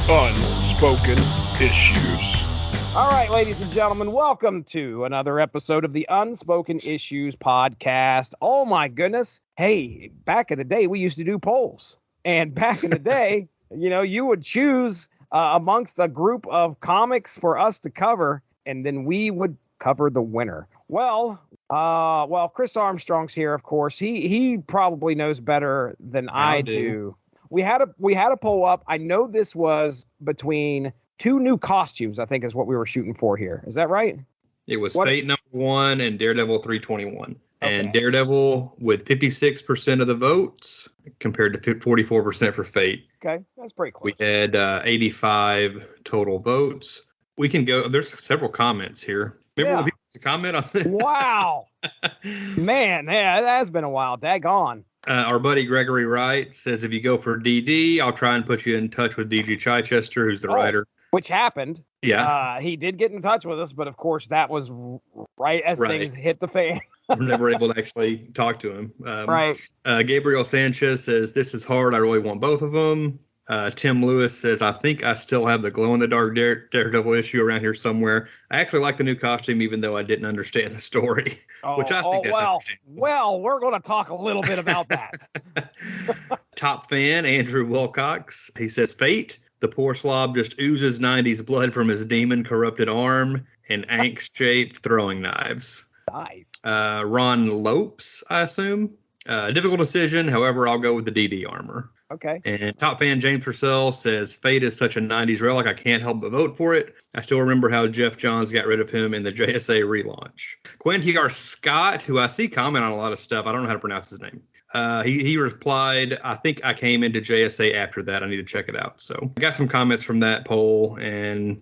Unspoken Issues. All right, ladies and gentlemen, welcome to another episode of the Unspoken Issues podcast. Oh my goodness. Hey, back in the day, we used to do polls. And back in the day, you would choose amongst a group of comics for us to cover, and then we would cover the winner. Well, Chris Armstrong's here, of course. He probably knows better than I do. We had a poll up. I know this was between two new costumes, I think is what we were shooting for here. Is that right? It was Fate #1 and Daredevil 321. Okay. And Daredevil with 56% of the votes compared to 44% for Fate. Okay, that's pretty close. We had 85 total votes. We can go. There's several comments here. Remember when people used to comment on this? Wow. Man, yeah, that has been a while. Daggone. Our buddy Gregory Wright says, if you go for DD, I'll try and put you in touch with DG Chichester, who's the writer. Which happened. Yeah. He did get in touch with us, but of course that was right as things hit the fan. We're never able to actually talk to him. Right. Gabriel Sanchez says, this is hard. I really want both of them. Tim Lewis says, I think I still have the glow-in-the-dark Daredevil issue around here somewhere. I actually like the new costume, even though I didn't understand the story, which I think that's understandable. Well, we're going to talk a little bit about that. Top fan, Andrew Wilcox. He says, Fate. The poor slob just oozes 90s blood from his demon-corrupted arm and angst-shaped throwing knives. Nice. Ron Lopes, I assume. Difficult decision. However, I'll go with the DD armor. Okay. And top fan James Purcell says, Fate is such a 90s relic, I can't help but vote for it. I still remember how Jeff Johns got rid of him in the JSA relaunch. Quentin R. Scott, who I see comment on a lot of stuff. I don't know how to pronounce his name. He replied, I think I came into JSA after that. I need to check it out. So I got some comments from that poll. And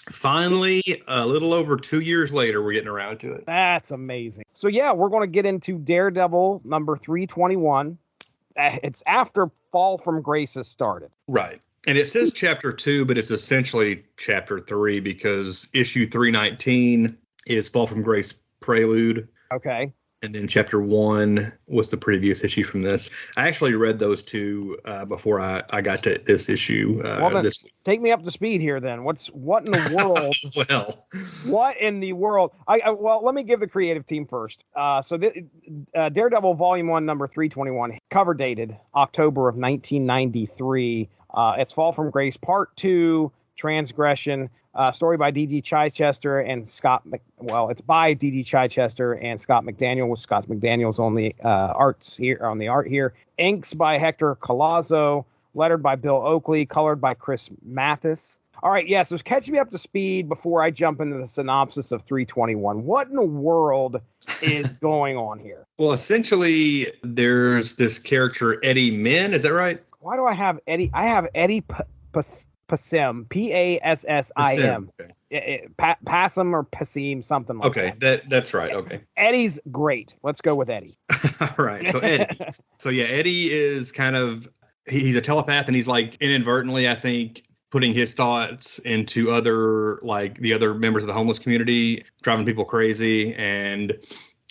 finally, a little over 2 years later, we're getting around to it. That's amazing. So, yeah, we're going to get into Daredevil number 321. It's after Fall from Grace has started. Right. And it says chapter 2, but it's essentially chapter 3 because issue 319 is Fall from Grace Prelude. Okay. And then chapter 1 was the previous issue from this. I actually read those two before I got to this issue. This week. Take me up to speed here then. What in the world? What in the world? Well, let me give the creative team first. Daredevil Volume 1, number 321, cover dated October of 1993. It's Fall from Grace Part 2, Transgression. Story by D.G. Chichester and Scott. It's by D.G. Chichester and Scott McDaniel, with Scott McDaniel's on the art here. Inks by Hector Collazo. Lettered by Bill Oakley. Colored by Chris Mathis. All right, yes. So catch me up to speed before I jump into the synopsis of 321. What in the world is going on here? Well, essentially, there's this character Eddie Min. Is that right? Why do I have Eddie? I have Eddie Passim, Passim. Okay. Passim or Passim, something like that. Okay, that's right. Okay. Eddie's great. Let's go with Eddie. All right. So Eddie. Eddie is kind of, he's a telepath, and he's like inadvertently, I think, putting his thoughts into the other members of the homeless community, driving people crazy. And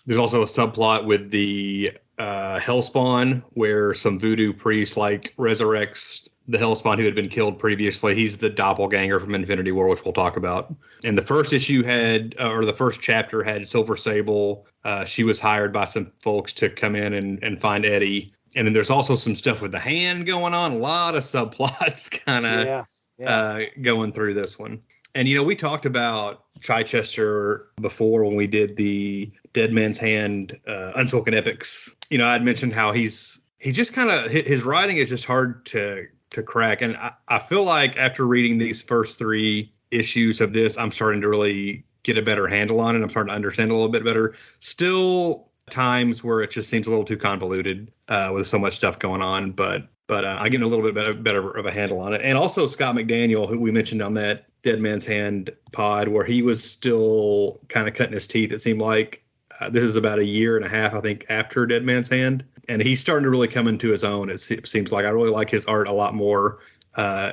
there's also a subplot with the Hellspawn, where some voodoo priest resurrects the Hellspawn who had been killed previously. He's the doppelganger from Infinity War, which we'll talk about. And the first issue the first chapter had Silver Sable. She was hired by some folks to come in and find Eddie. And then there's also some stuff with the hand going on. A lot of subplots kind of going through this one. And, we talked about Chichester before when we did the Dead Man's Hand Unspoken Epics. I'd mentioned how he's just kind of, his writing is just hard to crack. And I feel like after reading these first 3 issues of this, I'm starting to really get a better handle on it. I'm starting to understand a little bit better. Still times where it just seems a little too convoluted with so much stuff going on. But I get a little bit better of a handle on it. And also Scott McDaniel, who we mentioned on that Dead Man's Hand pod, where he was still kind of cutting his teeth. It seemed like this is about 1.5 years, I think, after Dead Man's Hand. And he's starting to really come into his own. It seems like I really like his art a lot more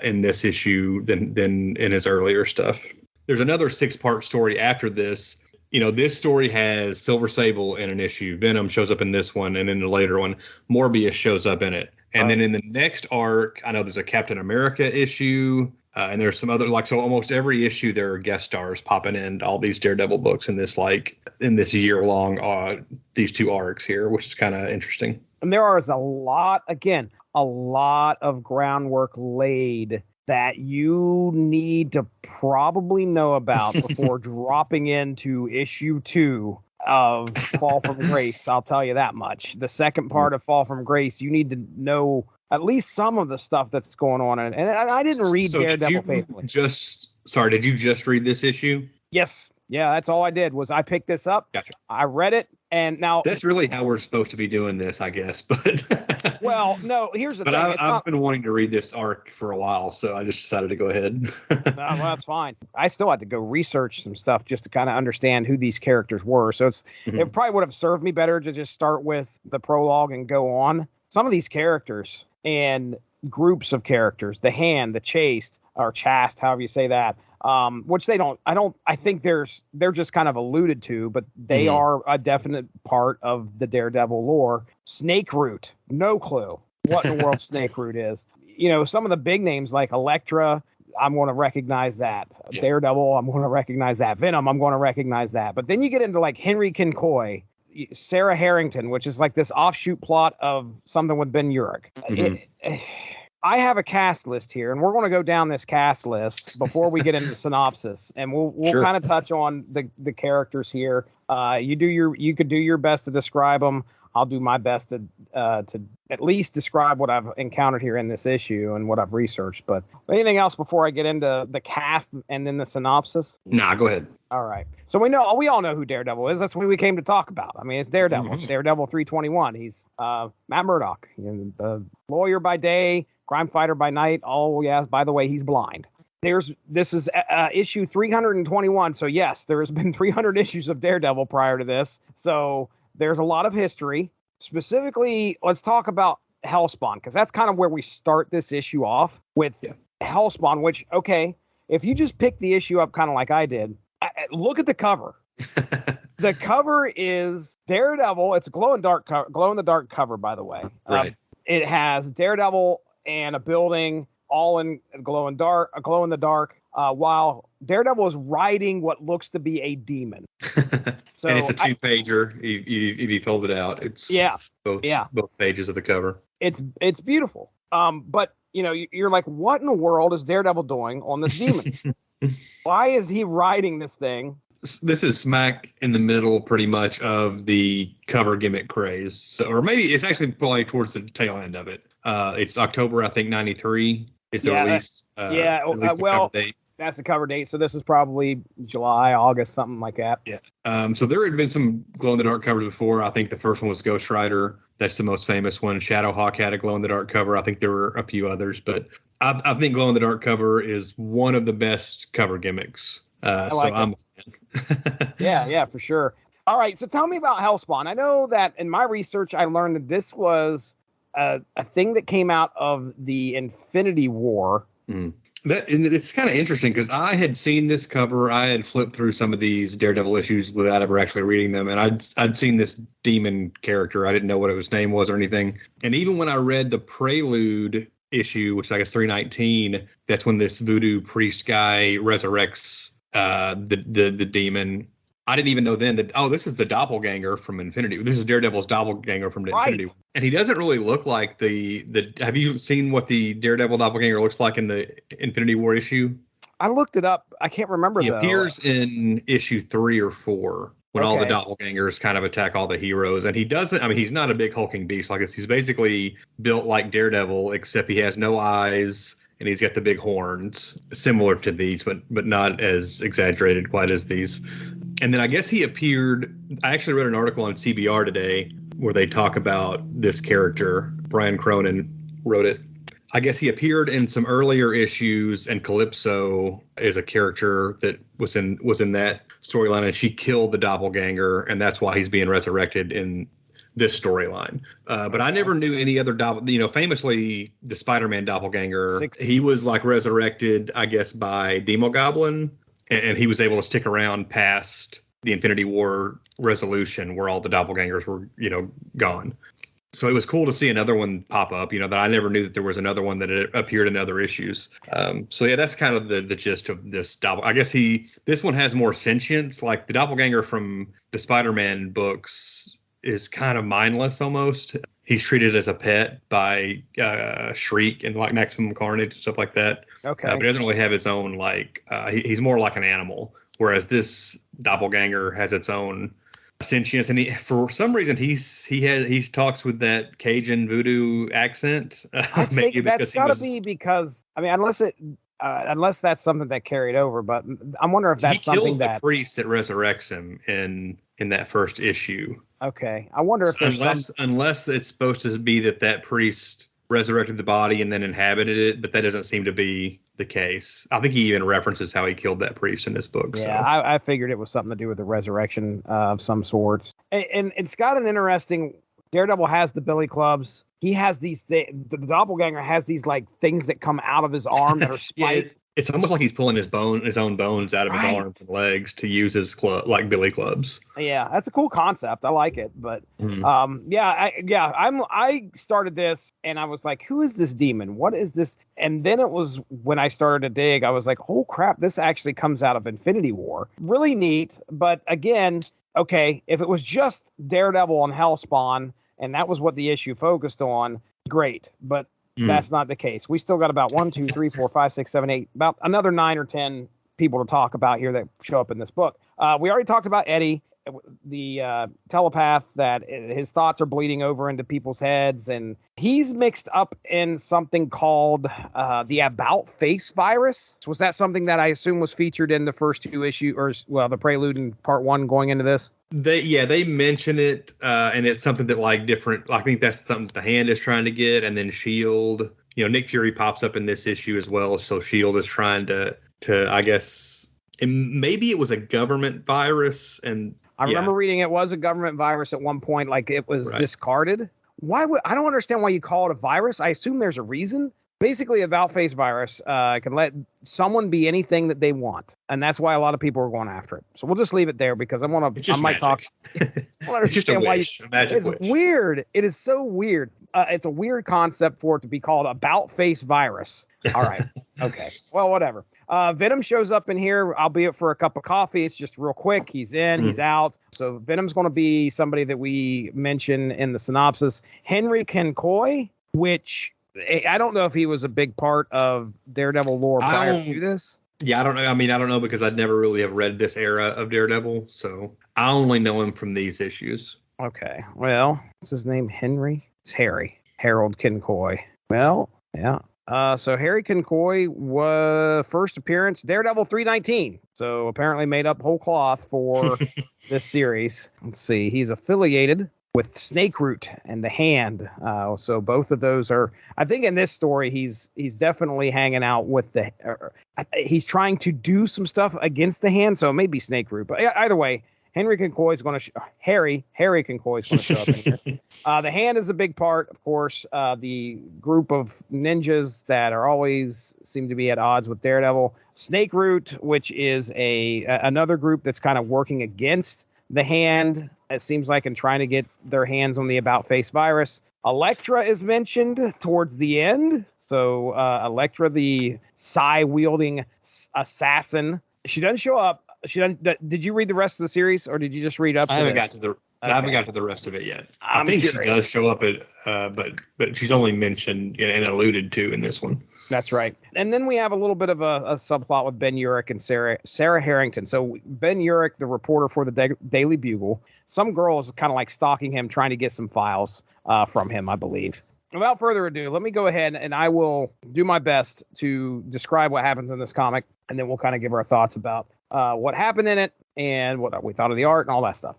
in this issue than in his earlier stuff. There's another 6-part story after this. This story has Silver Sable in an issue. Venom shows up in this one, and in the later one, Morbius shows up in it. And then in the next arc, I know there's a Captain America issue, and there's some other, like, so almost every issue there are guest stars popping in all these Daredevil books in this year long, these 2 arcs here, which is kind of interesting. And there is a lot of groundwork laid that you need to probably know about before dropping into issue 2 of Fall from Grace. I'll tell you that much. The second part of Fall from Grace, you need to know at least some of the stuff that's going on. And I didn't read Daredevil faithfully. Did you just read this issue? Yes. Yeah, that's all I did was I picked this up. Gotcha. I read it. And now that's really how we're supposed to be doing this, I guess. But well, no, here's the thing. I've been wanting to read this arc for a while, so I just decided to go ahead. Well, that's fine. I still had to go research some stuff just to kind of understand who these characters were. So it probably would have served me better to just start with the prologue and go on. Some of these characters and groups of characters, the Hand, the Chaste, or Chast, however you say that, which I think they're just kind of alluded to, but they are a definite part of the Daredevil lore. Snake Root, no clue what in the world Snake Root is. You know, some of the big names like Elektra, I'm going to recognize that. Yeah. Daredevil, I'm going to recognize that. Venom, I'm going to recognize that. But then you get into like Henry Kincoy, Sarah Harrington, which is like this offshoot plot of something with Ben Urich. I have a cast list here, and we're going to go down this cast list before we get into the synopsis, and we'll kind of touch on the characters here. You could do your best to describe them. I'll do my best to at least describe what I've encountered here in this issue and what I've researched. But anything else before I get into the cast and then the synopsis? Nah, go ahead. All right. So we all know who Daredevil is. That's what we came to talk about. I mean, it's Daredevil. It's Daredevil 321. He's Matt Murdock, the lawyer by day, crime fighter by night. Oh, yes. By the way, he's blind. This is issue 321. So yes, there has been 300 issues of Daredevil prior to this. So there's a lot of history. Specifically, let's talk about Hellspawn, because that's kind of where we start this issue off with Hellspawn, which, okay, if you just pick the issue up kind of like I did, look at the cover. The cover is Daredevil. It's a glow in the dark cover, by the way. Right. It has Daredevil and a building all in glow in the dark, while Daredevil is riding what looks to be a demon. So and it's a 2-pager. If you fold it out, it's both pages of the cover. It's beautiful. But you're like, what in the world is Daredevil doing on this demon? Why is he riding this thing? This is smack in the middle, pretty much, of the cover gimmick craze. So, or maybe it's actually probably towards the tail end of it. It's October, I think, 93. It's the release. Cover date. That's the cover date. So this is probably July, August, something like that. Yeah. So there had been some glow-in-the-dark covers before. I think the first one was Ghost Rider. That's the most famous one. Shadowhawk had a glow-in-the-dark cover. I think there were a few others, but I think glow-in-the-dark cover is one of the best cover gimmicks. I'm a fan. Yeah, for sure. All right, so tell me about Hellspawn. I know that in my research, I learned that this was a thing that came out of the Infinity War. It's kind of interesting because I had seen this cover. I had flipped through some of these Daredevil issues without ever actually reading them, and I'd seen this demon character. I didn't know what his name was or anything. And even when I read the Prelude issue, which is I guess 319, that's when this voodoo priest guy resurrects the demon. I didn't even know then that, this is the doppelganger from Infinity. This is Daredevil's doppelganger from Infinity. And he doesn't really look like the have you seen what the Daredevil doppelganger looks like in the Infinity War issue? I looked it up. I can't remember, He appears in issue 3 or 4 when all the doppelgangers kind of attack all the heroes. And he doesn't, he's not a big hulking beast like this. He's basically built like Daredevil, except he has no eyes. And he's got the big horns, similar to these, but not as exaggerated quite as these. And then I guess he appeared, I actually read an article on CBR today where they talk about this character. Brian Cronin wrote it. I guess he appeared in some earlier issues, and Calypso is a character that was in that storyline, and she killed the doppelganger, and that's why he's being resurrected in this storyline. But I never knew any other famously the Spider-Man doppelganger, he was like resurrected, I guess, by Demogoblin, and he was able to stick around past the Infinity War resolution where all the doppelgangers were, gone. So it was cool to see another one pop up, that I never knew that there was another one that had appeared in other issues. So yeah, that's kind of the gist of this I guess this one has more sentience. Like the doppelganger from the Spider-Man books is kind of mindless almost. He's treated as a pet by Shriek and like Maximum Carnage and stuff like that. Okay. But he doesn't really have his own he's more like an animal. Whereas this doppelganger has its own sentience, and for some reason he talks with that Cajun voodoo accent. I think that's got to be because unless that's something that carried over, but I'm wondering if that's something that the priest that resurrects him in that first issue. Okay, I wonder if unless it's supposed to be that priest resurrected the body and then inhabited it, but that doesn't seem to be the case. I think he even references how he killed that priest in this book. Yeah, so. I figured it was something to do with the resurrection of some sorts. And it's got an interesting... Daredevil has the billy clubs. He has these... The doppelganger has these like things that come out of his arm that are spiked. It's almost like he's pulling his own bones out of his arms and legs to use his like billy clubs. Yeah, that's a cool concept. I like it. But I started this and I was like, who is this demon? What is this? And then it was when I started to dig, I was like, oh crap, this actually comes out of Infinity War. Really neat. But again, okay, if it was just Daredevil and Hellspawn and that was what the issue focused on, great. But that's not the case. We still got about 1, 2, 3, 4, 5, 6, 7, 8, about another 9 or 10 people to talk about here that show up in this book. We already talked about Eddie, the telepath, that his thoughts are bleeding over into people's heads, and he's mixed up in something called the About Face virus. Was that something that I assume was featured in the first 2 issues, or the prelude in part 1 going into this? They mention it, and it's something that I think that's something the Hand is trying to get, and then Shield. Nick Fury pops up in this issue as well, so Shield is trying to I guess, and maybe it was a government virus, and I remember reading it was a government virus at one point, like it was discarded. I don't understand why you call it a virus. I assume there's a reason. Basically, a About-Face virus can let someone be anything that they want, and that's why a lot of people are going after it. So we'll just leave it there because I might talk. I want to understand why it's weird. It is so weird. It's a weird concept for it to be called About-Face virus. All right. Okay. Well, whatever. Venom shows up in here, albeit for a cup of coffee. It's just real quick. He's in, he's out. So Venom's going to be somebody that we mention in the synopsis. Henry Kincoy, which I don't know if he was a big part of Daredevil lore prior to this. Yeah, I don't know. I mean, I don't know because I'd never really have read this era of Daredevil. So I only know him from these issues. Okay. Well, what's his name? Henry? It's Harry. Harold Kincoy. Well, yeah. So Harry Kincoy was first appearance Daredevil 319. So apparently made up whole cloth for this series. Let's see. He's affiliated with Snakeroot and the Hand. So both of those are, I think in this story, he's definitely hanging out with he's trying to do some stuff against the Hand. So maybe Snakeroot, but either way, Henry Kincoy is going to Harry Kincoy is going to show up in here. The Hand is a big part, of course. The group of ninjas that are always seem to be at odds with Daredevil. Snakeroot, which is another group that's kind of working against the Hand, it seems like, and trying to get their hands on the About-Face virus. Elektra is mentioned towards the end. So Elektra, the psi-wielding assassin, she doesn't show up. Did you read the rest of the series, or did you just read up to I haven't got to the rest of it yet. I think she does show up but she's only mentioned and alluded to in this one. That's right. And then we have a little bit of a subplot with Ben Urich and Sarah Harrington. So Ben Urich, the reporter for the Daily Bugle, some girl is kind of like stalking him, trying to get some files from him, I believe. Without further ado, let me go ahead and I will do my best to describe what happens in this comic, and then we'll kind of give our thoughts about what happened in it and what we thought of the art and all that stuff.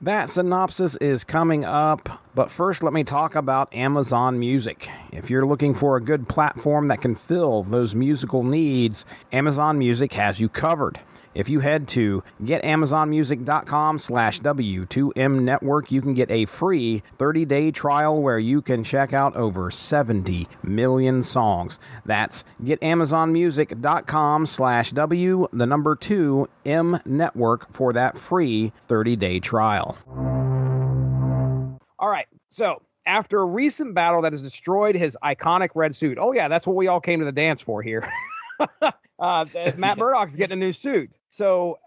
That synopsis is coming up, but first let me talk about Amazon Music. If you're looking for a good platform that can fill those musical needs, Amazon Music has you covered. If you head to getamazonmusic.com/W2M Network, you can get a free 30-day trial where you can check out over 70 million songs. That's getamazonmusic.com/W2M Network for that free 30-day trial. So, after a recent battle that has destroyed his iconic red suit. Oh, yeah, that's what we all came to the dance for here. Matt Murdock's getting a new suit. So,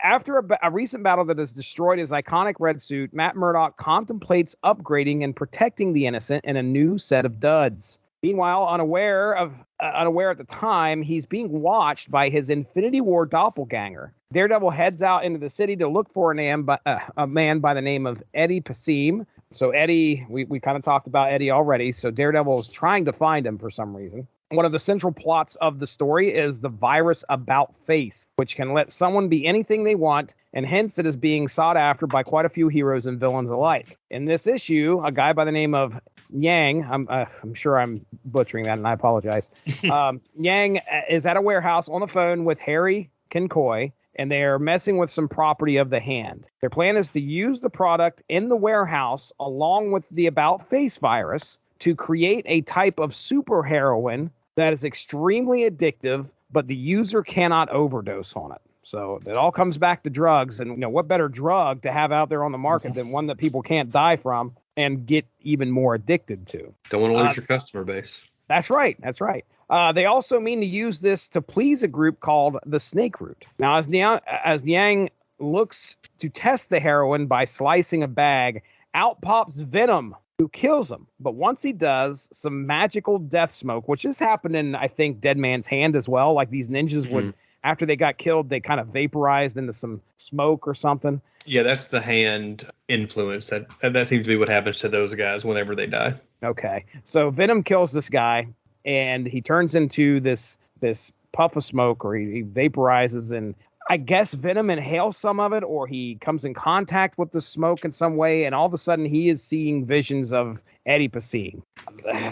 after a recent battle that has destroyed his iconic red suit, Matt Murdock contemplates upgrading and protecting the innocent in a new set of duds. Meanwhile, unaware at the time, he's being watched by his Infinity War doppelganger. Daredevil heads out into the city to look for a man by the name of Eddie Passim. So Eddie, we kind of talked about Eddie already. So Daredevil is trying to find him for some reason. One of the central plots of the story is the virus About Face, which can let someone be anything they want, and hence it is being sought after by quite a few heroes and villains alike. In this issue, a guy by the name of Yang, I'm sure I'm butchering that, and I apologize. Yang is at a warehouse on the phone with Harry Kinkoy, and they are messing with some property of the Hand. Their plan is to use the product in the warehouse along with the About Face virus to create a type of super heroin that is extremely addictive, but the user cannot overdose on it. So it all comes back to drugs, and what better drug to have out there on the market than one that people can't die from and get even more addicted to. Don't want to lose your customer base. That's right. They also mean to use this to please a group called the Snake Root. Now, as Yang looks to test the heroin by slicing a bag, out pops Venom, who kills him. But once he does, some magical death smoke, which has happened in, I think, Dead Man's Hand as well. Like these ninjas would, after they got killed, they kind of vaporized into some smoke or something. Yeah, that's the Hand influence. That seems to be what happens to those guys whenever they die. Okay. So Venom kills this guy, and he turns into this puff of smoke, or he vaporizes, and I guess Venom inhales some of it, or he comes in contact with the smoke in some way, and all of a sudden he is seeing visions of Eddie Passim.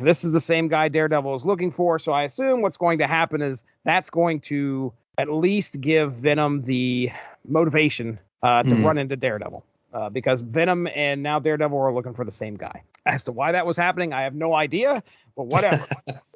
This is the same guy Daredevil is looking for, so I assume what's going to happen is that's going to at least give Venom the motivation to run into Daredevil. Because Venom and now Daredevil are looking for the same guy. As to why that was happening, I have no idea, but whatever.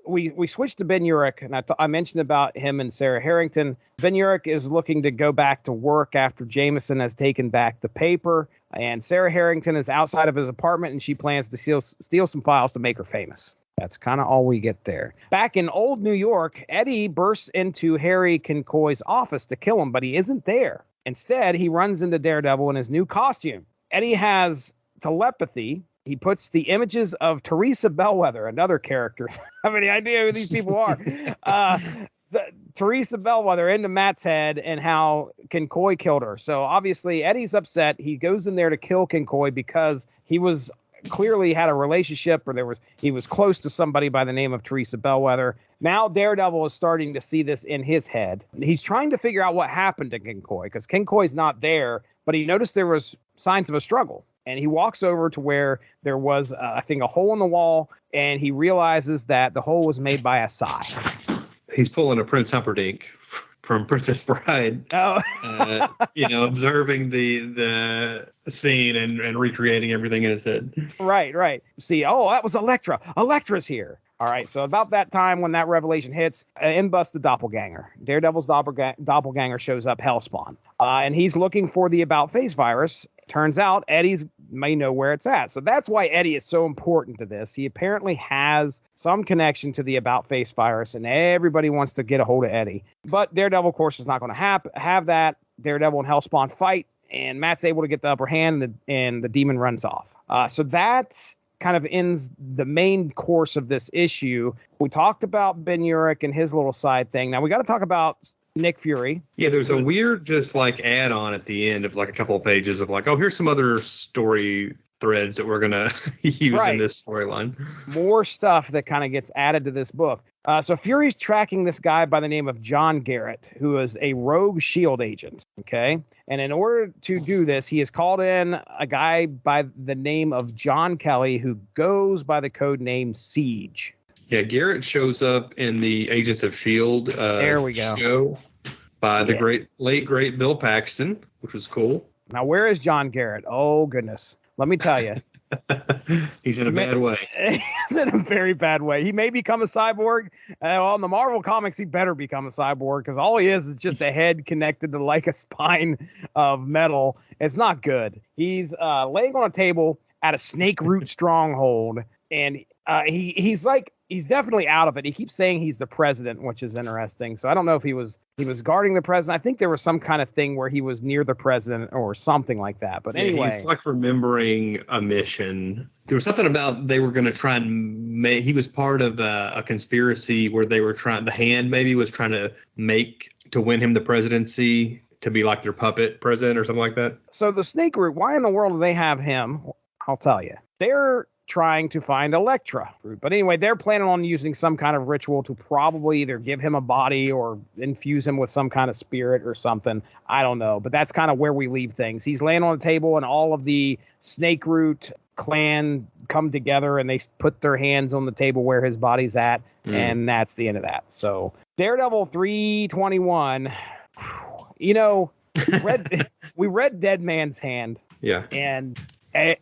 We switched to Ben Urich, and I mentioned about him and Sarah Harrington. Ben Urich is looking to go back to work after Jameson has taken back the paper, and Sarah Harrington is outside of his apartment, and she plans to steal some files to make her famous. That's kind of all we get there. Back in old New York, Eddie bursts into Harry Kinkoy's office to kill him, but he isn't there. Instead, he runs into Daredevil in his new costume. Eddie has telepathy. He puts the images of Teresa Bellwether, another character. I have any idea who these people are. Teresa Bellwether into Matt's head and how Kinkoy killed her. So obviously Eddie's upset. He goes in there to kill Kinkoy because he was clearly had a relationship, or he was close to somebody by the name of Teresa Bellwether. Now Daredevil is starting to see this in his head. He's trying to figure out what happened to Kinkoy, because Kinkoy's not there, but he noticed there was signs of a struggle. And he walks over to where there was, I think, a hole in the wall, and he realizes that the hole was made by a sigh. He's pulling a Prince Humperdinck from Princess Bride. Oh. Observing the scene and recreating everything in his head. Right. See, that was Elektra. Elektra's here. All right, so about that time when that revelation hits, in busts the doppelganger. Daredevil's doppelganger shows up, Hellspawn, and he's looking for the About Face virus. Turns out Eddie's may know where it's at. So that's why Eddie is so important to this. He apparently has some connection to the About Face virus, and everybody wants to get a hold of Eddie. But Daredevil, of course, is not going to have that. Daredevil and Hellspawn fight, and Matt's able to get the upper hand, and the demon runs off. So that kind of ends the main course of this issue. We talked about Ben Urich and his little side thing. Now we got to talk about Nick Fury. Yeah, there's a weird just like add-on at the end of like a couple of pages of like, oh, here's some other story threads that we're going to use in this storyline. More stuff that kind of gets added to this book. So Fury's tracking this guy by the name of John Garrett, who is a rogue SHIELD agent. Okay. And in order to do this, he has called in a guy by the name of John Kelly, who goes by the code name Siege. Yeah, Garrett shows up in the Agents of S.H.I.E.L.D. There we go. Show by the late great Bill Paxton, which was cool. Now, where is John Garrett? Oh, goodness. Let me tell you. He's in a bad way. He's in a very bad way. He may become a cyborg. In the Marvel comics, he better become a cyborg, because all he is just a head connected to like a spine of metal. It's not good. He's laying on a table at a snake root stronghold, and he's definitely out of it. He keeps saying he's the president, which is interesting. So I don't know if he was guarding the president. I think there was some kind of thing where he was near the president or something like that. But anyway, he's like remembering a mission. There was something about they were going to try and make. He was part of a conspiracy where they were trying. The Hand maybe was trying to win him the presidency to be like their puppet president or something like that. So the snake root. Why in the world do they have him? I'll tell you. They're trying to find Elektra. But anyway, they're planning on using some kind of ritual to probably either give him a body or infuse him with some kind of spirit or something. I don't know. But that's kind of where we leave things. He's laying on the table and all of the snake root clan come together and they put their hands on the table where his body's at. And that's the end of that. So Daredevil 321, we read Dead Man's Hand. Yeah. And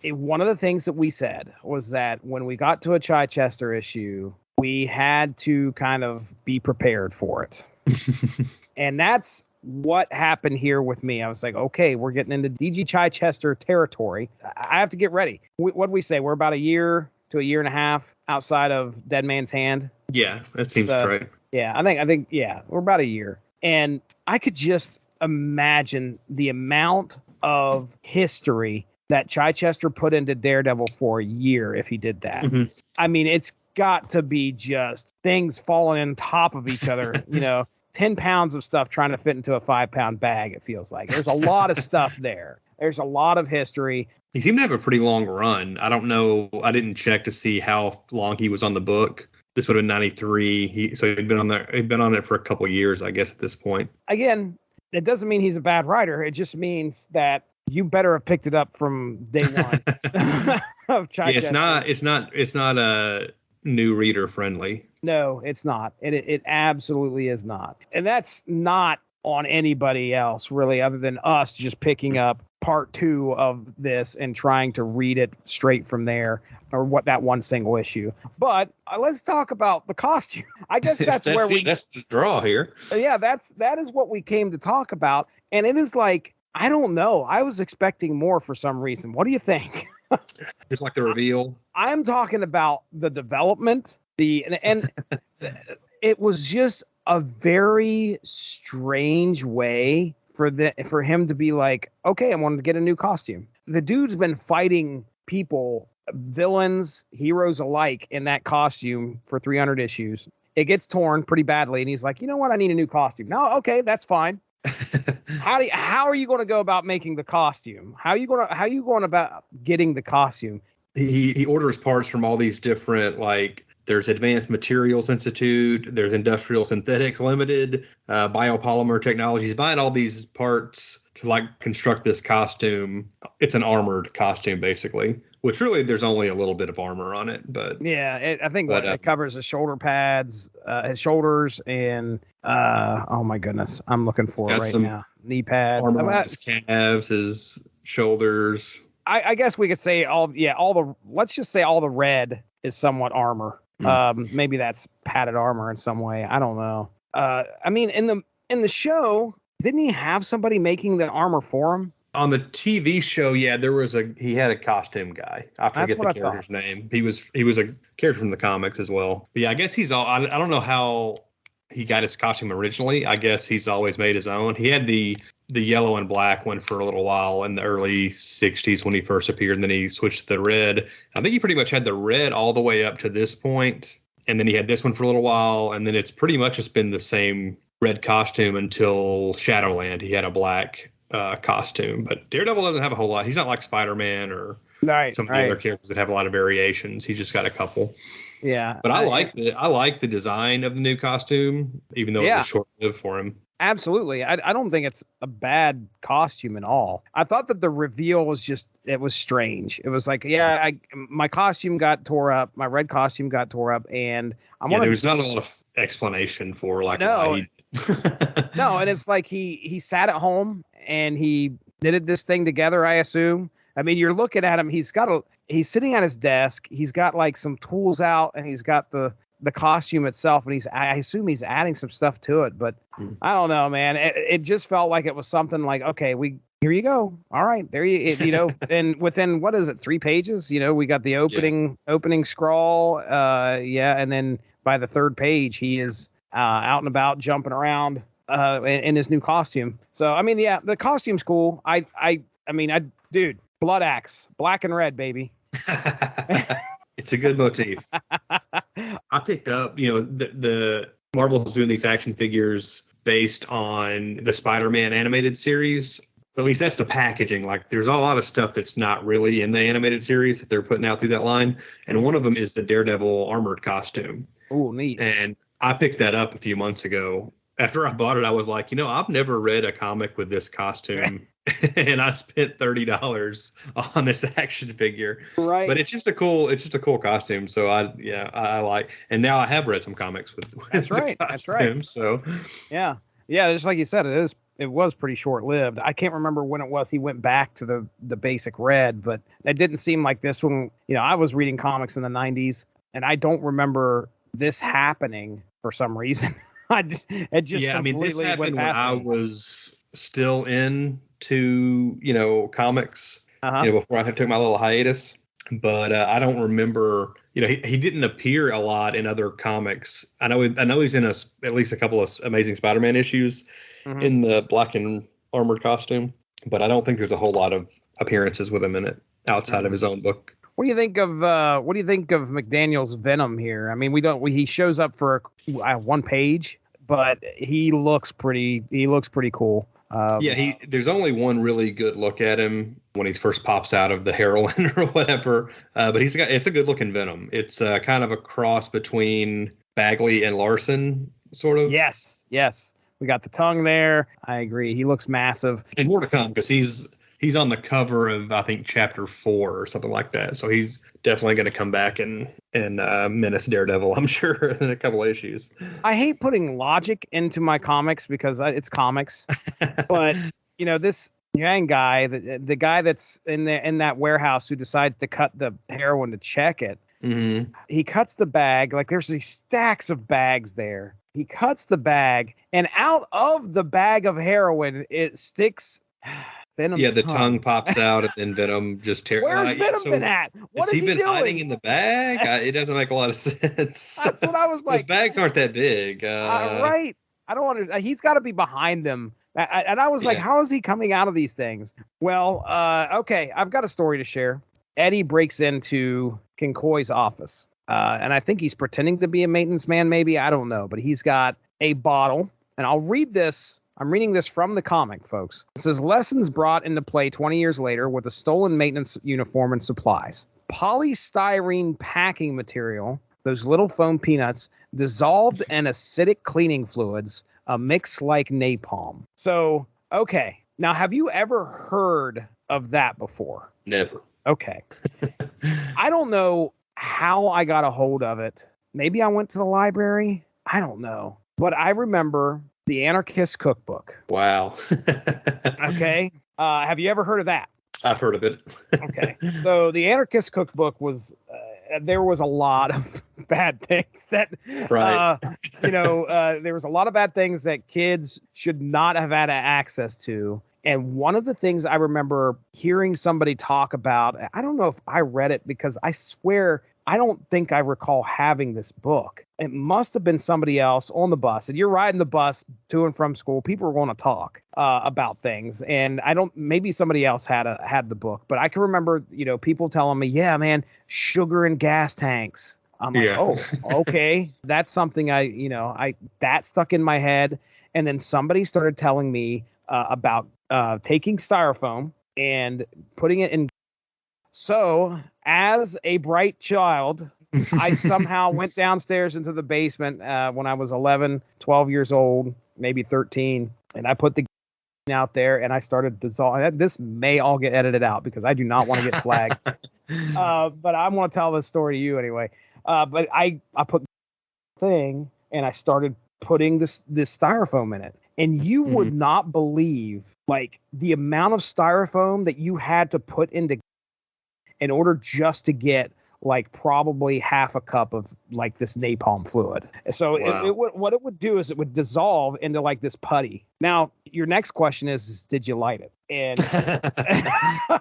one of the things that we said was that when we got to a Chichester issue, we had to kind of be prepared for it. And that's what happened here with me. I was like, okay, we're getting into DG Chichester territory. I have to get ready. What did we say? We're about a year to a year and a half outside of Dead Man's Hand. Yeah, that seems right. Yeah, I think, we're about a year. And I could just imagine the amount of history that Chichester put into Daredevil for a year if he did that. Mm-hmm. I mean, it's got to be just things falling on top of each other, 10 pounds of stuff trying to fit into a 5-pound bag, it feels like. There's a lot of stuff there. There's a lot of history. He seemed to have a pretty long run. I don't know. I didn't check to see how long he was on the book. This would have been 93. So he'd been on there. He'd been on it for a couple of years, I guess, at this point. Again, it doesn't mean he's a bad writer. It just means that you better have picked it up from day one. Of Chichester. Yeah, it's not a new reader friendly. No, it's not. It absolutely is not. And that's not on anybody else really, other than us just picking up part 2 of this and trying to read it straight from there, or what that one single issue. But let's talk about the costume. I guess that's the draw here. Yeah, that is what we came to talk about. And it is like, I don't know. I was expecting more for some reason. What do you think? Just like the reveal. I'm talking about the development, and it was just a very strange way for him to be like, okay, I wanted to get a new costume. The dude's been fighting people, villains, heroes alike, in that costume for 300 issues. It gets torn pretty badly, and he's like, you know what? I need a new costume. No, okay, that's fine. How are you going to go about making the costume? How are you going about getting the costume? He orders parts from all these different, like, there's Advanced Materials Institute, there's Industrial Synthetics Limited, Biopolymer Technologies, buying all these parts to like construct this costume. It's an armored costume basically, which really there's only a little bit of armor on it, but yeah, I think it covers his shoulder pads, his shoulders, and oh my goodness, I'm looking for it right now. Knee pads, armor on his calves, his shoulders. I guess we could say let's just say all the red is somewhat armor. Maybe that's padded armor in some way. I don't know. I mean, in the show, didn't he have somebody making the armor for him? On the TV show, yeah, he had a costume guy. I forget the character's name. He was a character from the comics as well. But yeah, I guess I don't know how he got his costume originally. I guess he's always made his own. He had the yellow and black one for a little while in the early 60s when he first appeared, and then he switched to the red. I think he pretty much had the red all the way up to this point, and then he had this one for a little while, and then it's pretty much just been the same red costume until Shadowland. He had a black costume, but Daredevil doesn't have a whole lot. He's not like Spider-Man or some of the other characters that have a lot of variations. He's just got a couple. Yeah, but I like the design of the new costume, even though it was short-lived for him. Absolutely. I don't think it's a bad costume at all. I thought that the reveal was it was strange. It was like, my costume got tore up. My red costume got tore up. And there was not a lot of explanation for why he... No, and it's like he sat at home and he knitted this thing together, I assume. I mean, you're looking at him. He's sitting at his desk. He's got like some tools out, and he's got the costume itself, and I assume he's adding some stuff to it, but I don't know, man. It just felt like it was something like, okay, we Here you go. All right, there and within what is it, 3 pages? We got the opening scrawl. And then by the 3rd page, he is out and about, jumping around in his new costume. So I mean, yeah, the costume's cool. Dude, blood axe, black and red, baby. It's a good motif. I picked up, the Marvel's doing these action figures based on the Spider-Man animated series. At least that's the packaging. Like, there's a lot of stuff that's not really in the animated series that they're putting out through that line. And one of them is the Daredevil armored costume. Oh, neat. And I picked that up a few months ago. After I bought it, I was like, I've never read a comic with this costume. And I spent $30 on this action figure. Right. But it's just a cool costume. So I like, and now I have read some comics with That's right. That's right. So yeah. Just like you said, it was pretty short-lived. I can't remember when it was he went back to the basic red, but it didn't seem like this one. I was reading comics in the 90s, and I don't remember this happening for some reason. This happened when I was still into comics, before I took my little hiatus. But I don't remember. He didn't appear a lot in other comics. I know he's in at least a couple of Amazing Spider-Man issues in the black and armored costume, but I don't think there's a whole lot of appearances with him in it outside of his own book. What do you think of McDaniel's Venom here? I mean, he shows up for 1 page, but he looks pretty cool. There's only one really good look at him when he first pops out of the heroin or whatever. But it's a good looking Venom. It's kind of a cross between Bagley and Larson, sort of. Yes. We got the tongue there. I agree. He looks massive. And more to come, because he's on the cover of, I think, chapter 4 or something like that. So he's definitely going to come back and menace Daredevil, I'm sure, in a couple of issues. I hate putting logic into my comics because it's comics. But, this Yang guy, the guy that's in that warehouse who decides to cut the heroin to check it, he cuts the bag. Like, there's these stacks of bags there. He cuts the bag, and out of the bag of heroin, it sticks Venom's the tongue pops out, and then Venom just tears. Where's Venom been at? What is he been doing? Hiding in the bag? It doesn't make a lot of sense. That's what I was like. Those bags aren't that big. Right. I don't understand. He's got to be behind them. And I was like, how is he coming out of these things? Well, okay, I've got a story to share. Eddie breaks into Kinkoy's office. And I think he's pretending to be a maintenance man, maybe. I don't know. But he's got a bottle. And I'll read this. I'm reading this from the comic, folks. It says, lessons brought into play 20 years later with a stolen maintenance uniform and supplies. Polystyrene packing material, those little foam peanuts, dissolved in acidic cleaning fluids, a mix like napalm. So, okay. Now, have you ever heard of that before? Never. Okay. I don't know how I got a hold of it. Maybe I went to the library. I don't know. But I remember the Anarchist Cookbook. Wow. Okay. Have you ever heard of that? I've heard of it. Okay. So the Anarchist Cookbook was, there was a lot of bad things that, right. There was a lot of bad things that kids should not have had access to. And one of the things I remember hearing somebody talk about, I don't know if I read it because I swear I don't think I recall having this book. It must have been somebody else on the bus. And you're riding the bus to and from school. People are going to talk about things. And maybe somebody else had the book. But I can remember, people telling me, yeah, man, sugar and gas tanks. I'm like, oh, okay. That's something that stuck in my head. And then somebody started telling me about taking styrofoam and putting it in. So as a bright child, I somehow went downstairs into the basement when I was 11, 12 years old, maybe 13. And I put the out there and I started dissolving. This may all get edited out because I do not want to get flagged. But I want to tell this story to you anyway. But I put thing and I started putting this styrofoam in it. And you would not believe like the amount of styrofoam that you had to put in order just to get like probably half a cup of like this napalm fluid. So what it would do is it would dissolve into like this putty. Now, your next question is did you light it? And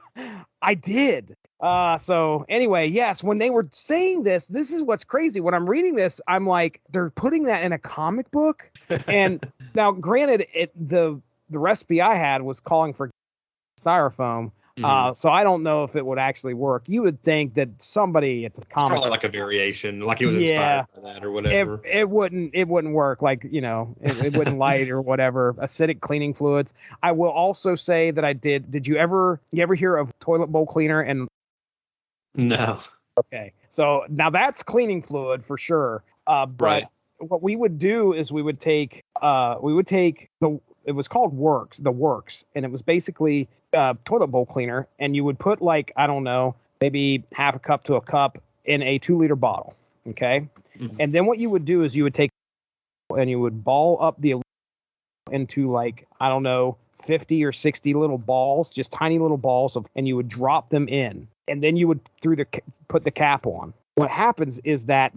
I did. So anyway, yes, when they were saying this is what's crazy. When I'm reading this, I'm like, they're putting that in a comic book. And now, granted, the recipe I had was calling for styrofoam. So I don't know if it would actually work. You would think that somebody at the comic, probably like a variation, like he was inspired by that or whatever. It wouldn't work. Like, it wouldn't light or whatever. Acidic cleaning fluids. I will also say that I did. Did you ever hear of toilet bowl cleaner? And no. Okay, so now that's cleaning fluid for sure. But right. What we would do is we would take it was called the Works, and it was basically toilet bowl cleaner, and you would put, like, I don't know, maybe half a cup to a cup in a 2-liter bottle. Okay. Mm-hmm. And then what you would do is you would take and you would ball up the into, like, I don't know, 50 or 60 little balls, just tiny little balls and you would drop them in, and then you would put the cap on. What happens is that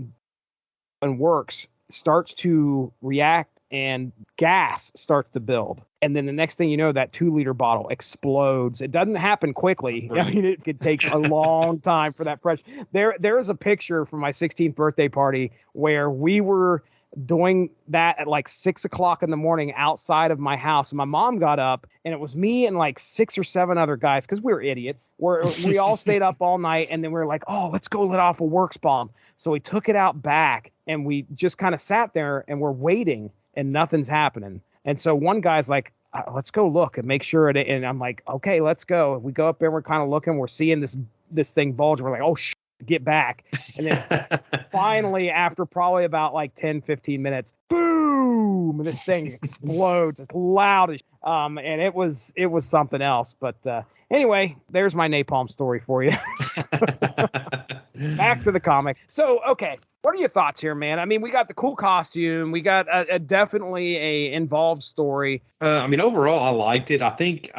and Works starts to react and gas starts to build. And then the next thing you know, that 2-liter bottle explodes. It doesn't happen quickly. Right. I mean, it takes a long time for that pressure. There is a picture from my 16th birthday party where we were doing that at like 6 o'clock in the morning outside of my house. And my mom got up, and it was me and like 6 or 7 other guys, because we were idiots. We all stayed up all night, and then we were like, oh, let's go let off a Works bomb. So we took it out back, and we just kind of sat there and we're waiting, and nothing's happening. And so one guy's like, let's go look and make sure it. And I'm like, okay, let's go. We go up there, we're kind of looking, we're seeing this thing bulge. We're like, oh, get back. And then finally, after probably about like 10, 15 minutes, boom, this thing explodes. It's loud as and it was something else. But anyway, there's my napalm story for you. Back to the comic. So, okay, what are your thoughts here, man? I mean, we got the cool costume. We got a definitely a involved story. I mean, overall, I liked it. I think,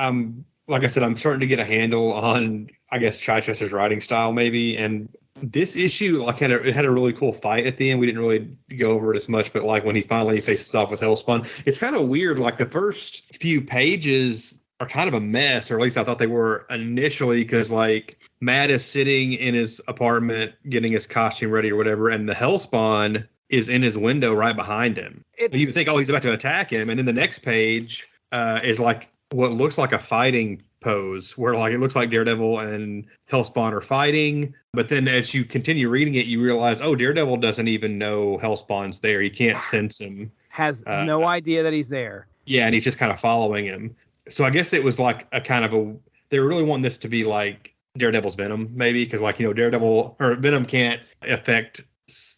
like I said, I'm starting to get a handle on, I guess, Chichester's writing style, maybe. And this issue, like, it had a really cool fight at the end. We didn't really go over it as much, but like when he finally faces off with Hellspawn, it's kind of weird. Like the first few pages are kind of a mess, or at least I thought they were initially, because like Matt is sitting in his apartment getting his costume ready or whatever, and the Hellspawn is in his window right behind him. You think, oh, he's about to attack him, and then the next page is like what looks like a fighting pose, where like it looks like Daredevil and Hellspawn are fighting, but then as you continue reading it, you realize, oh, Daredevil doesn't even know Hellspawn's there. He can't sense him. Has no idea that he's there. Yeah, and he's just kind of following him. So I guess it was like a kind of they were really wanting this to be like Daredevil's Venom, maybe, because like, Daredevil or Venom can't affect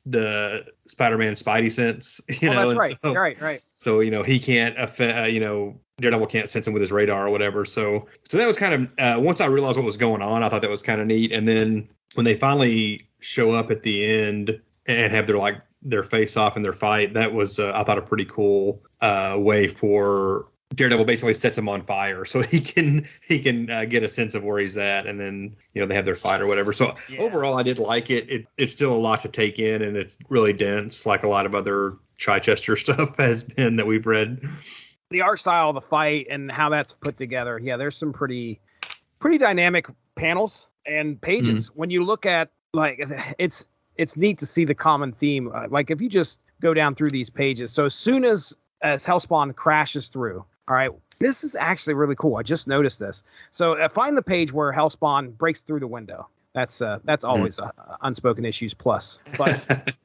the Spider-Man Spidey sense, That's right. So, right. So, he can't affect, Daredevil can't sense him with his radar or whatever. So that was kind of, once I realized what was going on, I thought that was kind of neat. And then when they finally show up at the end and have their face off and their fight, that was, I thought, a pretty cool way for Daredevil basically sets him on fire so he can get a sense of where he's at, and then they have their fight or whatever. So Overall, I did like it. It's still a lot to take in, and it's really dense, like a lot of other Chichester stuff has been that we've read. The art style of the fight and how that's put together, there's some pretty dynamic panels and pages. Mm-hmm. When you look at, like, it's neat to see the common theme. Like if you just go down through these pages, so as soon as Hellspawn crashes through. All right, this is actually really cool. I just noticed this. So find the page where Hellspawn breaks through the window. That's always Unspoken Issues plus. But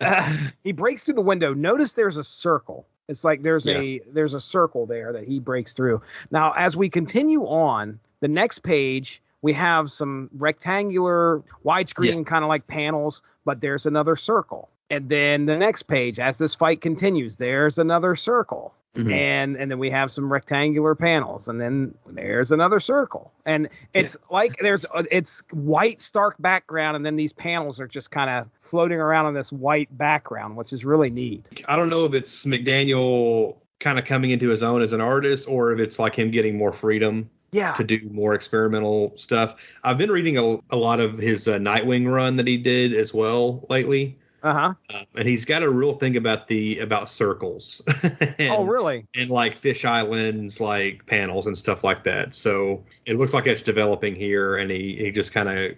he breaks through the window. Notice there's a circle. It's like there's a circle there that he breaks through. Now, as we continue on, the next page, we have some rectangular widescreen kind of like panels, but there's another circle. And then the next page, as this fight continues, there's another circle. Mm-hmm. And then we have some rectangular panels, and then there's another circle. And it's like it's white stark background, and then these panels are just kind of floating around on this white background, which is really neat. I don't know if it's McDaniel kind of coming into his own as an artist, or if it's like him getting more freedom to do more experimental stuff. I've been reading a lot of his Nightwing run that he did as well lately. And he's got a real thing about circles. Oh, really? And like Fish Islands, like panels and stuff like that. So it looks like it's developing here, and he just kind of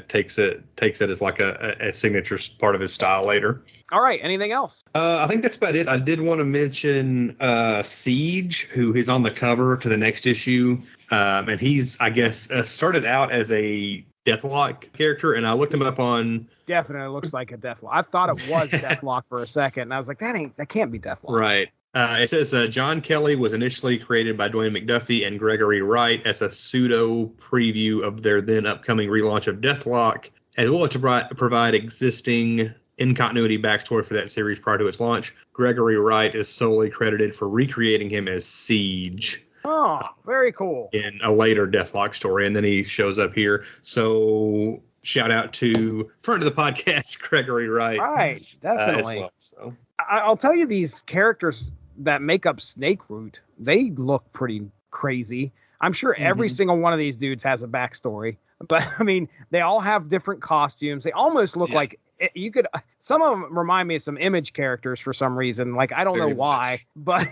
takes it as like a signature part of his style later. All right. Anything else? I think that's about it. I did want to mention Siege, who is on the cover to the next issue. And he's, I guess, started out as a Deathlock character, and I looked him up on... Definitely looks like a Deathlock. I thought it was Deathlock for a second, and I was like, that can't be Deathlock. Right. It says John Kelly was initially created by Dwayne McDuffie and Gregory Wright as a pseudo preview of their then upcoming relaunch of Deathlock, as well as to provide existing in-continuity backstory for that series prior to its launch. Gregory Wright is solely credited for recreating him as Siege. Oh, very cool. In a later Deathlock story, and then he shows up here. So shout out to friend of the podcast, Gregory Wright. Right, definitely. As well, so. I'll tell you, these characters that make up Snakeroot, they look pretty crazy. I'm sure every single one of these dudes has a backstory, but I mean, they all have different costumes. They almost look like you could. Some of them remind me of some Image characters for some reason. Like I don't know why, but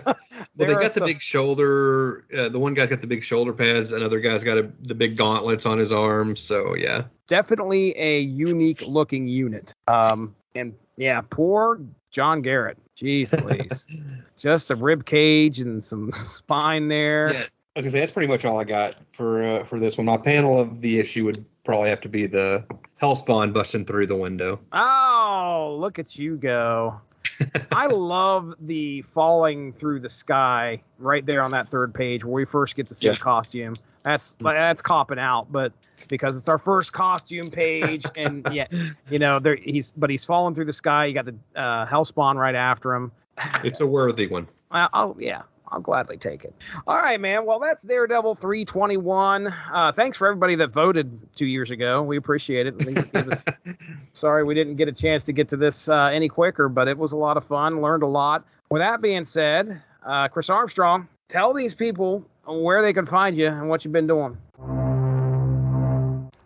well, they got the big shoulder. The one guy's got the big shoulder pads. Another guy's got the big gauntlets on his arms. So yeah, definitely a unique looking unit. And yeah, poor John Garrett. Jeez, please, just a rib cage and some spine there. Yeah. I was gonna say that's pretty much all I got for this one. My panel of the issue would probably have to be the Hellspawn busting through the window. Oh, look at you go! I love the falling through the sky right there on that third page where we first get to see the costume. That's copping out, but because it's our first costume page, and he's falling through the sky. You got the Hellspawn right after him. It's a worthy one. I'll gladly take it. All right, man. Well, that's Daredevil 321. Thanks for everybody that voted 2 years ago. We appreciate it. Sorry we didn't get a chance to get to this any quicker, but it was a lot of fun. Learned a lot. With that being said, Chris Armstrong, tell these people where they can find you and what you've been doing.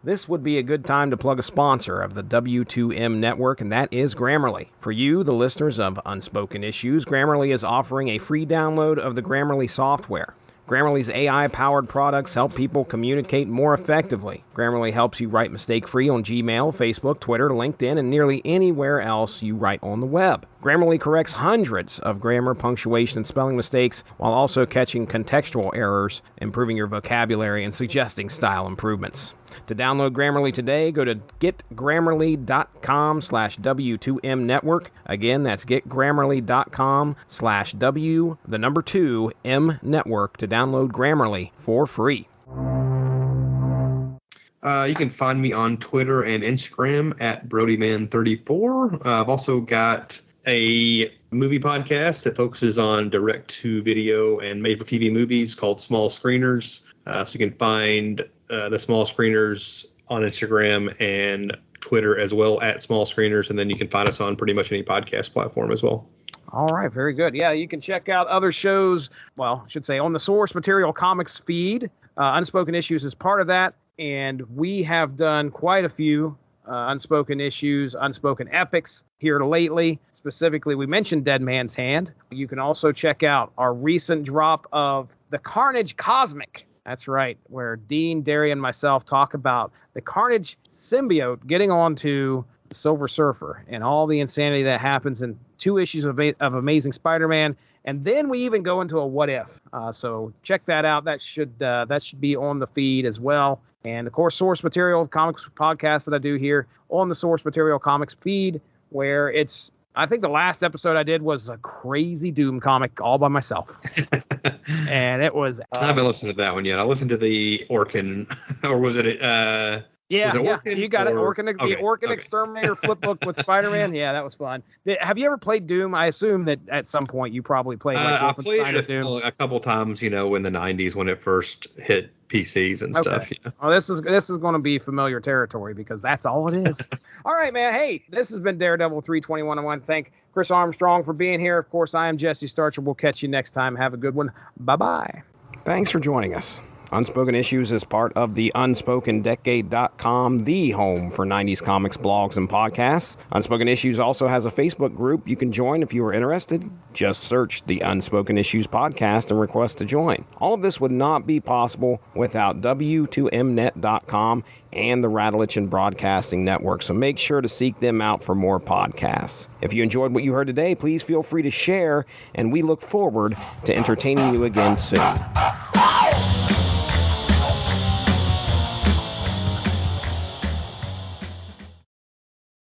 This would be a good time to plug a sponsor of the W2M network, and that is Grammarly. For you, the listeners of Unspoken Issues, Grammarly is offering a free download of the Grammarly software. Grammarly's AI-powered products help people communicate more effectively. Grammarly helps you write mistake-free on Gmail, Facebook, Twitter, LinkedIn, and nearly anywhere else you write on the web. Grammarly corrects hundreds of grammar, punctuation, and spelling mistakes while also catching contextual errors, improving your vocabulary, and suggesting style improvements. To download Grammarly today, go to getgrammarly.com/W2M network. Again, that's getgrammarly.com/W2M network to download Grammarly for free. You can find me on Twitter and Instagram at BrodyMan34. I've also got a movie podcast that focuses on direct-to-video and made-for-TV movies called Small Screeners. So you can find the Small Screeners on Instagram and Twitter as well at Small Screeners, and then you can find us on pretty much any podcast platform as well. All right, very good. Yeah, you can check out other shows, well, I should say on the Source Material Comics feed. Unspoken Issues is part of that, and we have done quite a few Unspoken Issues, Unspoken Epics here lately. Specifically, we mentioned Dead Man's Hand. You can also check out our recent drop of The Carnage Cosmic. That's right, where Dean, Derry, and myself talk about the Carnage symbiote getting onto the Silver Surfer and all the insanity that happens in 2 issues of Amazing Spider-Man. And then we even go into a what if. So check that out. That should be on the feed as well. And of course, Source Material Comics podcast that I do here on the Source Material Comics feed, where I think the last episode I did was a crazy Doom comic all by myself. And it was... I haven't listened to that one yet. I listened to the Orkin, or was it... Yeah, you got it. The Orkin Exterminator flip book with Spider-Man. Yeah, that was fun. Have you ever played Doom? I assume that at some point you probably played I played it Doom a couple times, in the 90s when it first hit PCs and stuff. Yeah. Well, this is going to be familiar territory because that's all it is. All right, man. Hey, this has been Daredevil 321. I want to thank Chris Armstrong for being here. Of course, I am Jesse Starcher. We'll catch you next time. Have a good one. Bye-bye. Thanks for joining us. Unspoken Issues is part of the UnspokenDecade.com, the home for 90s comics, blogs, and podcasts. Unspoken Issues also has a Facebook group you can join if you are interested. Just search the Unspoken Issues podcast and request to join. All of this would not be possible without W2Mnet.com and the Rattlechin Broadcasting Network, so make sure to seek them out for more podcasts. If you enjoyed what you heard today, please feel free to share, and we look forward to entertaining you again soon.